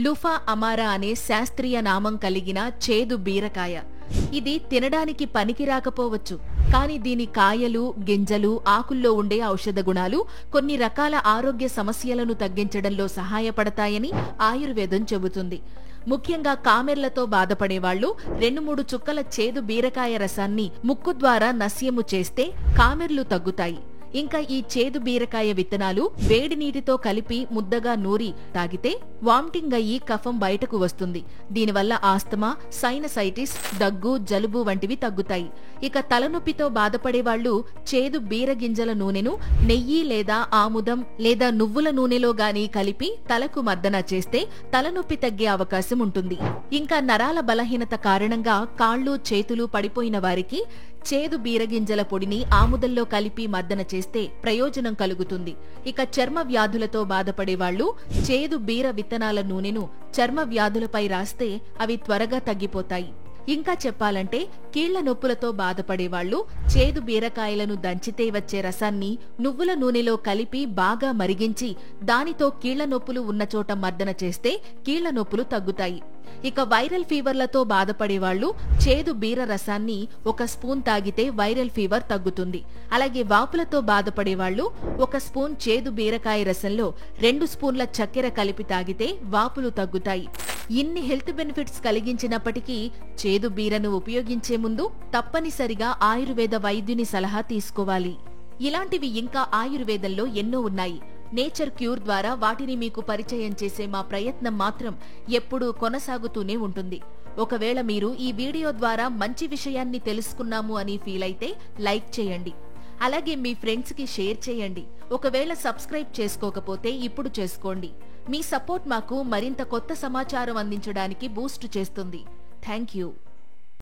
లుఫా అమారా అనే శాస్త్రీయ నామం కలిగిన చేదు బీరకాయ. ఇది తినడానికి పనికిరాకపోవచ్చు, కాని దీని కాయలు, గింజలు, ఆకుల్లో ఉండే ఔషధ గుణాలు కొన్ని రకాల ఆరోగ్య సమస్యలను తగ్గించడంలో సహాయపడతాయని ఆయుర్వేదం చెబుతుంది. ముఖ్యంగా కామెర్లతో బాధపడేవాళ్లు 2-3 చుక్కల చేదు బీరకాయ రసాన్ని ముక్కు ద్వారా నస్యము చేస్తే కామెర్లు తగ్గుతాయి. ఇంకా ఈ చేదు బీరకాయ విత్తనాలు వేడి నీటితో కలిపి ముద్దగా నూరి తాగితే వామిటింగ్ అయ్యి కఫం బయటకు వస్తుంది. దీనివల్ల ఆస్తమా, సైనసైటిస్, దగ్గు, జలుబు వంటివి తగ్గుతాయి. ఇక తలనొప్పితో బాధపడేవాళ్లు చేదు బీరగింజల నూనెను నెయ్యి లేదా ఆముదం లేదా నువ్వుల నూనెలో గాని కలిపి తలకు మర్దన చేస్తే తలనొప్పి తగ్గే అవకాశం ఉంటుంది. ఇంకా నరాల బలహీనత కారణంగా కాళ్లు, చేతులు పడిపోయిన వారికి చేదు బీరగింజల పొడిని ఆముదంలో కలిపి మర్దన చేస్తే ప్రయోజనం కలుగుతుంది. ఇక చర్మ వ్యాధులతో బాధపడేవాళ్లు చేదు బీర విత్తనాల నూనెను చర్మ వ్యాధులపై రాస్తే అవి త్వరగా తగ్గిపోతాయి. ఇంకా చెప్పాలంటే కీళ్ల నొప్పులతో బాధపడేవాళ్లు చేదు బీరకాయలను దంచితే వచ్చే రసాన్ని నువ్వుల నూనెలో కలిపి బాగా మరిగించి దానితో కీళ్ల నొప్పులు ఉన్నచోట మర్దన చేస్తే కీళ్ల నొప్పులు తగ్గుతాయి. ఇక వైరల్ ఫీవర్లతో బాధపడేవాళ్లు చేదు బీర రసాన్ని 1 స్పూన్ తాగితే వైరల్ ఫీవర్ తగ్గుతుంది. అలాగే వాపులతో బాధపడేవాళ్లు 1 స్పూన్ చేదు బీరకాయ రసంలో 2 స్పూన్ల చక్కెర కలిపి తాగితే వాపులు తగ్గుతాయి. ఇన్ని హెల్త్ బెనిఫిట్స్ కలిగించినప్పటికీ చేదు బీరను ఉపయోగించే ముందు తప్పనిసరిగా ఆయుర్వేద వైద్యుని సలహా తీసుకోవాలి. ఇలాంటివి ఇంకా ఆయుర్వేదంలో ఎన్నో ఉన్నాయి. నేచర్ క్యూర్ ద్వారా వాటిని మీకు పరిచయం చేసే మా ప్రయత్నం మాత్రం ఎప్పుడూ కొనసాగుతూనే ఉంటుంది. ఒకవేళ మీరు ఈ వీడియో ద్వారా మంచి విషయాన్ని తెలుసుకున్నాము అని ఫీల్ అయితే లైక్ చేయండి. అలాగే మీ ఫ్రెండ్స్ కి షేర్ చేయండి. ఒకవేళ సబ్స్క్రైబ్ చేసుకోకపోతే ఇప్పుడు చేసుకోండి. మీ సపోర్ట్ మాకు మరింత కొత్త సమాచారం అందించడానికి బూస్ట్ చేస్తుంది. Thank you.